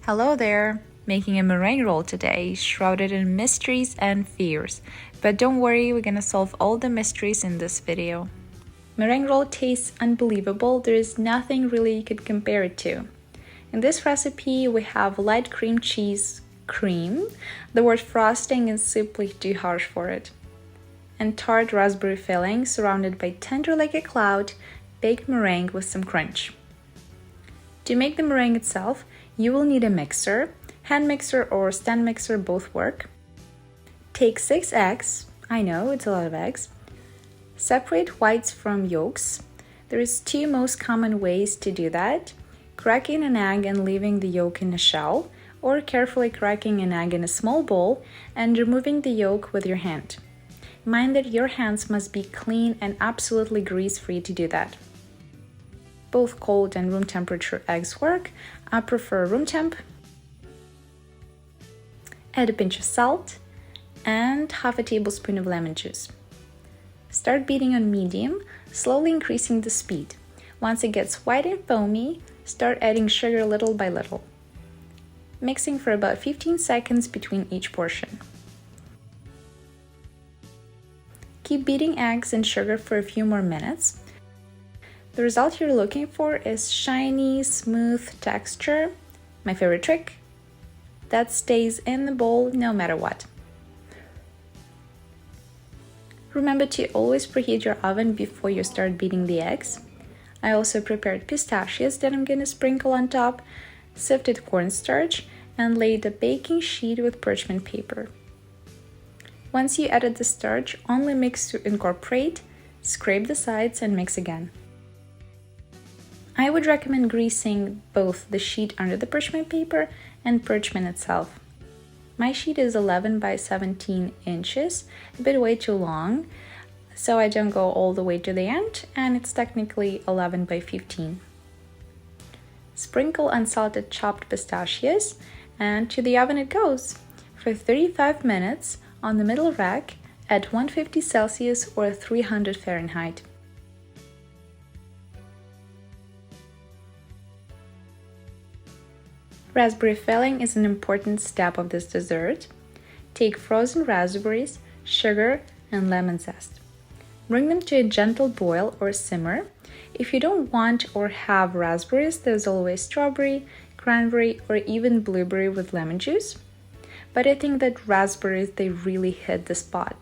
Hello there! Making a meringue roll today, shrouded in mysteries and fears. But don't worry, we're gonna solve all the mysteries in this video. Meringue roll tastes unbelievable, there is nothing really you could compare it to. In this recipe, we have light cream cheese cream. The word frosting is simply too harsh for it. And tart raspberry filling surrounded by tender like a cloud, baked meringue with some crunch. To make the meringue itself, you will need a mixer. Hand mixer or stand mixer both work. Take 6 eggs. I know, it's a lot of eggs. Separate whites from yolks. There is 2 most common ways to do that. Cracking an egg and leaving the yolk in a shell, or carefully cracking an egg in a small bowl and removing the yolk with your hand. Mind that your hands must be clean and absolutely grease-free to do that. Both cold and room temperature eggs work. I prefer room temp. Add a pinch of salt and half a tablespoon of lemon juice. Start beating on medium, slowly increasing the speed. Once it gets white and foamy, start adding sugar little by little. Mixing for about 15 seconds between each portion. Keep beating eggs and sugar for a few more minutes. The result you're looking for is shiny, smooth texture, my favorite trick, that stays in the bowl no matter what. Remember to always preheat your oven before you start beating the eggs. I also prepared pistachios that I'm going to sprinkle on top, sifted cornstarch, and laid a baking sheet with parchment paper. Once you added the starch, only mix to incorporate, scrape the sides and mix again. I would recommend greasing both the sheet under the parchment paper and parchment itself. My sheet is 11 by 17 inches, a bit way too long, so I don't go all the way to the end, and it's technically 11 by 15. Sprinkle unsalted chopped pistachios, and to the oven it goes for 35 minutes on the middle rack at 150 Celsius or 300 Fahrenheit. Raspberry filling is an important step of this dessert. Take frozen raspberries, sugar, and lemon zest. Bring them to a gentle boil or simmer. If you don't want or have raspberries, there's always strawberry, cranberry, or even blueberry with lemon juice. But I think that raspberries, they really hit the spot.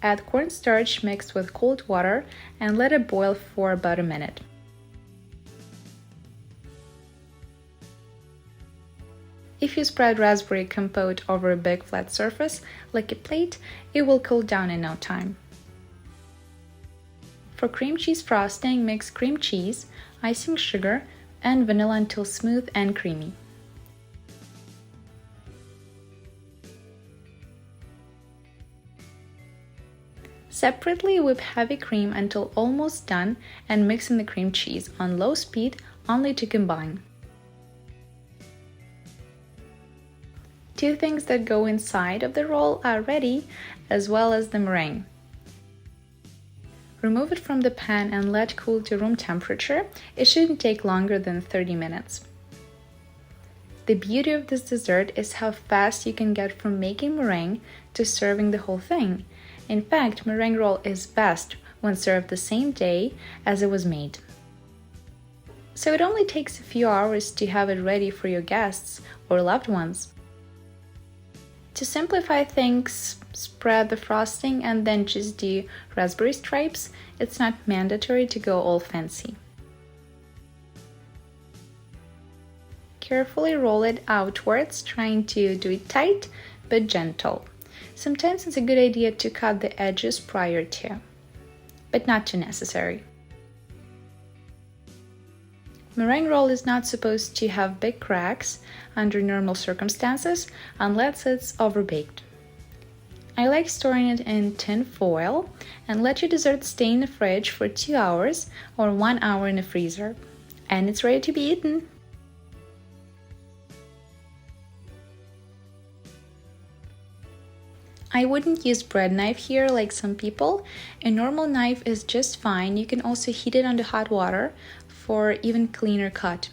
Add cornstarch mixed with cold water and let it boil for about a minute. If you spread raspberry compote over a big flat surface, like a plate, it will cool down in no time. For cream cheese frosting, mix cream cheese, icing sugar, and vanilla until smooth and creamy. Separately, whip heavy cream until almost done and mix in the cream cheese on low speed only to combine. 2 things that go inside of the roll are ready, as well as the meringue. Remove it from the pan and let cool to room temperature. It shouldn't take longer than 30 minutes. The beauty of this dessert is how fast you can get from making meringue to serving the whole thing. In fact, meringue roll is best when served the same day as it was made. So it only takes a few hours to have it ready for your guests or loved ones. To simplify things, spread the frosting and then just do raspberry stripes. It's not mandatory to go all fancy. Carefully roll it outwards, trying to do it tight but gentle. Sometimes it's a good idea to cut the edges prior to, but not too necessary. Meringue roll is not supposed to have big cracks under normal circumstances unless it's overbaked. I like storing it in tin foil and let your dessert stay in the fridge for 2 hours or 1 hour in the freezer. And it's ready to be eaten! I wouldn't use bread knife here like some people. A normal knife is just fine. You can also heat it under hot water for even cleaner cut.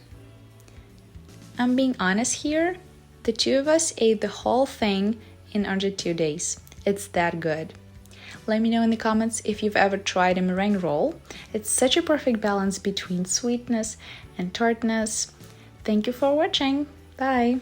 I'm being honest here, the two of us ate the whole thing in under 2 days. It's that good. Let me know in the comments if you've ever tried a meringue roll. It's such a perfect balance between sweetness and tartness. Thank you for watching. Bye!